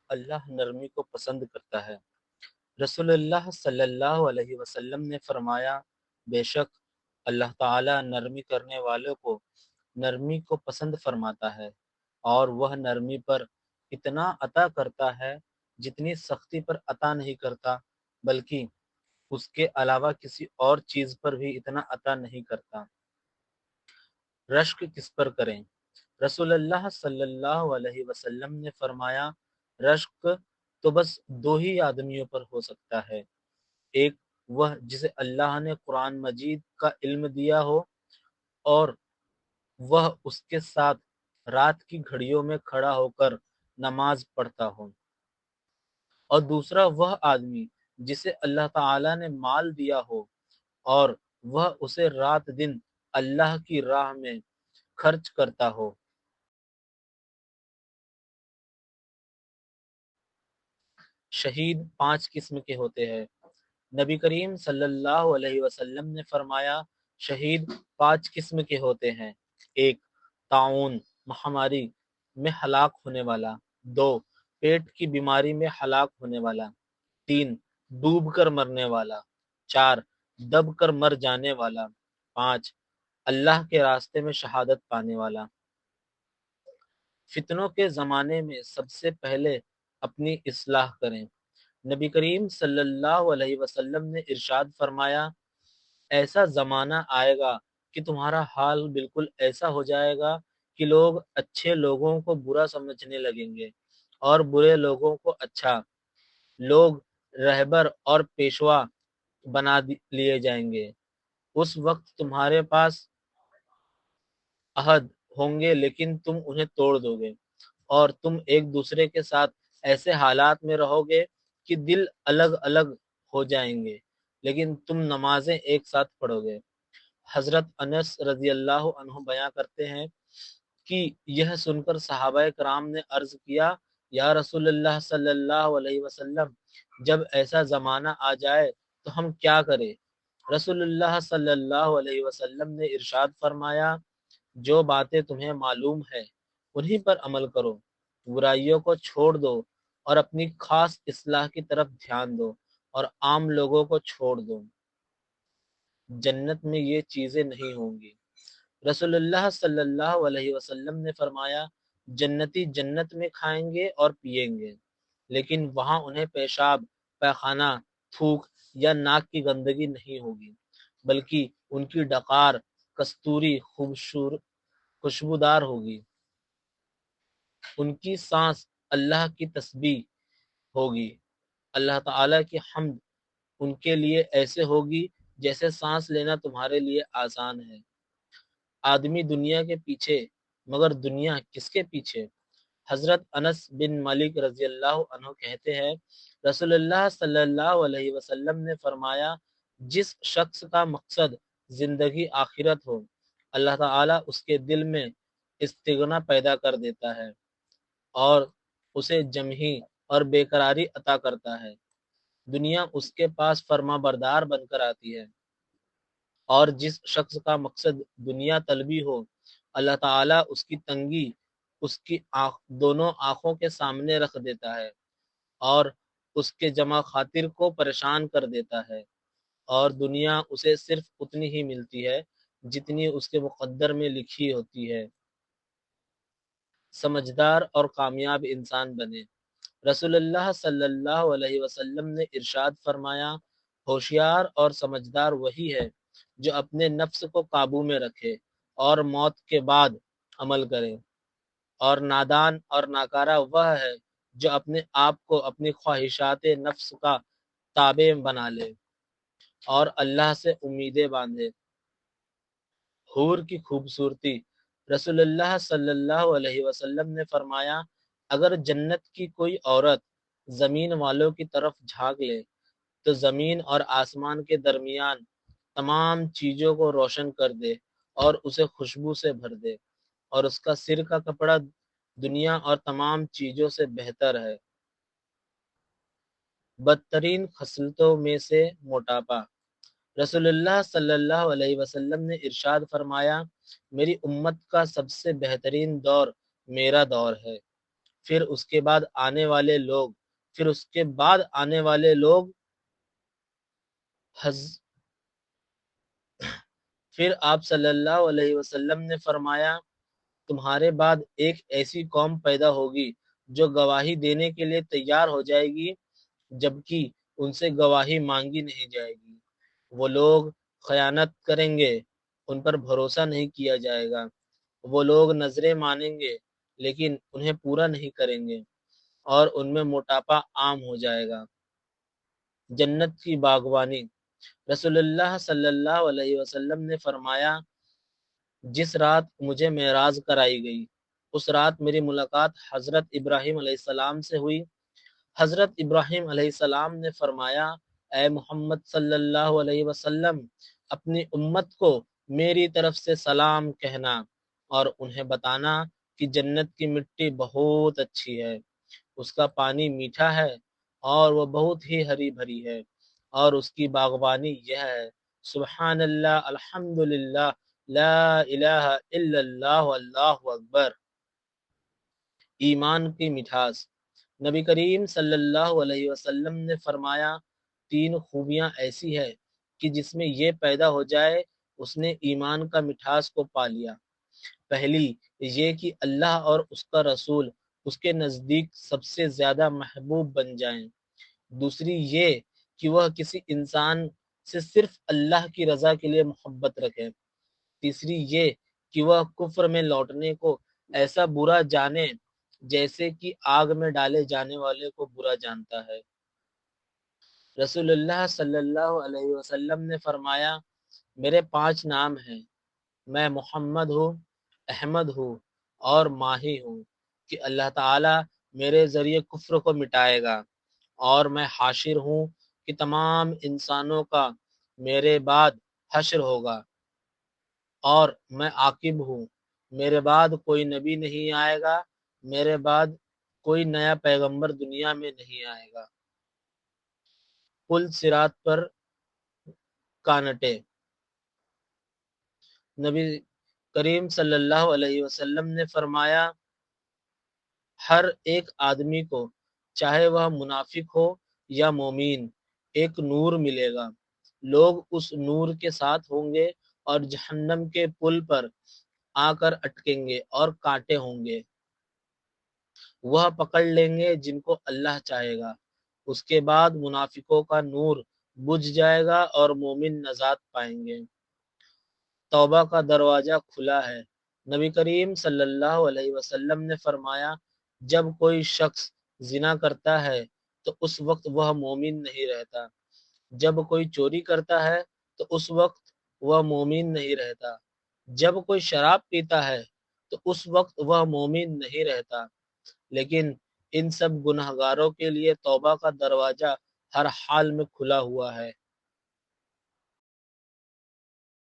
اللہ نرمی کو پسند کرتا ہے۔ رسول اللہ صلی اللہ علیہ وسلم نے فرمایا، بے شک اللہ تعالی نرمی کرنے والوں کو نرمی کو پسند فرماتا ہے، اور وہ نرمی پر اتنا عطا کرتا ہے جتنی سختی پر عطا نہیں کرتا، بلکہ اس کے علاوہ کسی اور چیز پر بھی اتنا عطا نہیں کرتا۔ رشک کس پر کریں؟ رسول اللہ صلی اللہ علیہ وسلم نے فرمایا، رشک تو بس دو ہی آدمیوں پر ہو سکتا ہے، ایک وہ جسے اللہ نے قرآن مجید کا علم دیا ہو اور وہ اس کے ساتھ رات کی گھڑیوں میں کھڑا ہو کر نماز پڑھتا ہو، اور دوسرا وہ آدمی جسے اللہ تعالی نے مال دیا ہو اور وہ اسے رات دن اللہ کی راہ میں خرچ کرتا ہو۔ شہید 5 قسم کے ہوتے ہیں۔ نبی کریم صلی اللہ علیہ وسلم نے فرمایا، شہید 5 قسم کے ہوتے ہیں: 1 طاعون مہاماری میں ہلاک ہونے والا، 2 پیٹ کی بیماری میں ہلاک ہونے والا، 3 ڈوب کر مرنے والا، 4 دب کر مر جانے والا، 5 اللہ کے راستے میں شہادت پانے والا۔ فتنوں کے زمانے میں سب سے پہلے اپنی اصلاح کریں۔ نبی کریم صلی اللہ علیہ وسلم نے ارشاد فرمایا، ایسا زمانہ آئے گا کہ تمہارا حال بالکل ایسا ہو جائے گا کہ لوگ اچھے لوگوں کو برا سمجھنے لگیں گے اور برے لوگوں کو اچھا۔ لوگ رہبر اور پیشوا بنا لیے جائیں گے۔ اس وقت تمہارے پاس عہد ہوں گے لیکن تم انہیں توڑ دو گے، اور تم ایک دوسرے کے ساتھ ایسے حالات میں رہو گے کہ دل الگ الگ ہو جائیں گے، لیکن تم نمازیں ایک ساتھ پڑھو گے۔ حضرت انس رضی اللہ عنہ بیان کرتے ہیں کہ یہ سن کر صحابہ کرام نے عرض کیا، یا رسول اللہ صلی اللہ علیہ وسلم، جب ایسا زمانہ آ جائے تو ہم کیا کریں؟ رسول اللہ صلی اللہ علیہ وسلم نے ارشاد فرمایا، جو باتیں تمہیں معلوم ہے انہی پر عمل کرو، برائیوں کو چھوڑ دو اور اپنی خاص اصلاح کی طرف دھیان دو، اور عام لوگوں کو چھوڑ دو۔ جنت میں یہ چیزیں نہیں ہوں گی۔ رسول اللہ صلی اللہ علیہ وسلم نے فرمایا، جنتی جنت میں کھائیں گے اور پیئیں گے، لیکن وہاں انہیں پیشاب، پیخانہ، تھوک یا ناک کی گندگی نہیں ہوگی، بلکہ ان کی ڈقار کستوری خوشبودار ہوگی، ان کی سانس اللہ کی تسبیح ہوگی، اللہ تعالی کی حمد ان کے لیے ایسے ہوگی جیسے سانس لینا تمہارے لیے آسان ہے۔ آدمی دنیا کے پیچھے، مگر دنیا کس کے پیچھے؟ حضرت انس بن مالک رضی اللہ عنہ کہتے ہیں، رسول اللہ صلی اللہ علیہ وسلم نے فرمایا، جس شخص کا مقصد زندگی آخرت ہو، اللہ تعالیٰ اس کے دل میں استغنا پیدا کر دیتا ہے اور اسے جمہی اور بے قراری عطا کرتا ہے۔ دنیا اس کے پاس فرما بردار بن کر آتی ہے، اور جس شخص کا مقصد دنیا طلبی ہو، اللہ تعالیٰ اس کی تنگی اس کی دونوں آنکھوں کے سامنے رکھ دیتا ہے اور اس کے جمع خاطر کو پریشان کر دیتا ہے، اور دنیا اسے صرف اتنی ہی ملتی ہے جتنی اس کے مقدر میں لکھی ہوتی ہے۔ سمجھدار اور کامیاب انسان بنے۔ رسول اللہ صلی اللہ علیہ وسلم نے ارشاد فرمایا، ہوشیار اور سمجھدار وہی ہے جو اپنے نفس کو قابو میں رکھے اور موت کے بعد عمل کرے، اور نادان اور ناکارہ وہ ہے جو اپنے آپ کو اپنی خواہشات نفس کا تابع بنا لے اور اللہ سے امیدیں باندھے۔ حور کی خوبصورتی۔ رسول اللہ صلی اللہ علیہ وسلم نے فرمایا، اگر جنت کی کوئی عورت زمین والوں کی طرف جھانک لے تو زمین اور آسمان کے درمیان تمام چیزوں کو روشن کر دے اور اسے خوشبو سے بھر دے، اور اس کا سر کا کپڑا دنیا اور تمام چیزوں سے بہتر ہے۔ بدترین خصلتوں میں سے موٹاپا۔ رسول اللہ صلی اللہ علیہ وسلم نے ارشاد فرمایا، میری امت کا سب سے بہترین دور میرا دور ہے، پھر اس کے بعد آنے والے لوگ پھر آپ صلی اللہ علیہ وسلم نے فرمایا تمہارے بعد ایک ایسی قوم پیدا ہوگی جو گواہی دینے کے لیے تیار ہو جائے گی جبکہ ان سے گواہی مانگی نہیں جائے گی۔ وہ لوگ خیانت کریں گے، ان پر بھروسہ نہیں کیا جائے گا۔ وہ لوگ نظریں مانیں گے لیکن انہیں پورا نہیں کریں گے اور ان میں موٹاپا عام ہو جائے گا۔ جنت کی باغبانی۔ رسول اللہ صلی اللہ علیہ وسلم نے فرمایا جس رات مجھے معراج کرائی گئی اس رات میری ملاقات حضرت ابراہیم علیہ السلام سے ہوئی۔ حضرت ابراہیم علیہ السلام نے فرمایا اے محمد صلی اللہ علیہ وسلم اپنی امت کو میری طرف سے سلام کہنا اور انہیں بتانا کہ جنت کی مٹی بہت اچھی ہے، اس کا پانی میٹھا ہے اور وہ بہت ہی ہری بھری ہے، اور اس کی باغبانی یہ ہے سبحان اللہ الحمدللہ لا الہ الا اللہ اللہ اکبر۔ ایمان کی مٹھاس۔ نبی کریم صلی اللہ علیہ وسلم نے فرمایا تین خوبیاں ایسی ہے کہ جس میں یہ پیدا ہو جائے اس نے ایمان کا مٹھاس کو پا لیا۔ پہلی یہ کہ اللہ اور اس کا رسول اس کے نزدیک سب سے زیادہ محبوب بن جائیں۔ دوسری یہ کہ وہ کسی انسان سے صرف اللہ کی رضا کے لیے محبت رکھے۔ تیسری یہ کہ وہ کفر میں لوٹنے کو ایسا برا جانے جیسے کہ آگ میں ڈالے جانے والے کو برا جانتا ہے۔ رسول اللہ صلی اللہ علیہ وسلم نے فرمایا میرے 5 نام ہیں، میں محمد ہوں، احمد ہوں اور ماہی ہوں کہ اللہ تعالی میرے ذریعے کفر کو مٹائے گا، اور میں حاشر ہوں کہ تمام انسانوں کا میرے بعد حشر ہوگا، اور میں عاقب ہوں، میرے بعد کوئی نبی نہیں آئے گا، میرے بعد کوئی نیا پیغمبر دنیا میں نہیں آئے گا۔ پل صراط پر کانٹے۔ نبی کریم صلی اللہ علیہ وسلم نے فرمایا ہر ایک آدمی کو چاہے وہ منافق ہو یا مومن ایک نور ملے گا، لوگ اس نور کے ساتھ ہوں گے اور جہنم کے پل پر آ کر اٹکیں گے اور کانٹے ہوں گے، وہ پکڑ لیں گے جن کو اللہ چاہے گا۔ اس کے بعد منافقوں کا نور بجھ جائے گا اور مومن نجات پائیں گے۔ توبہ کا دروازہ کھلا ہے۔ نبی کریم صلی اللہ علیہ وسلم نے فرمایا جب کوئی شخص زنا کرتا ہے تو اس وقت وہ مومن نہیں رہتا، جب کوئی چوری کرتا ہے تو اس وقت وہ مومن نہیں رہتا، جب کوئی شراب پیتا ہے تو اس وقت وہ مومن نہیں رہتا، لیکن ان سب گنہگاروں کے لیے توبہ کا دروازہ ہر حال میں کھلا ہوا ہے۔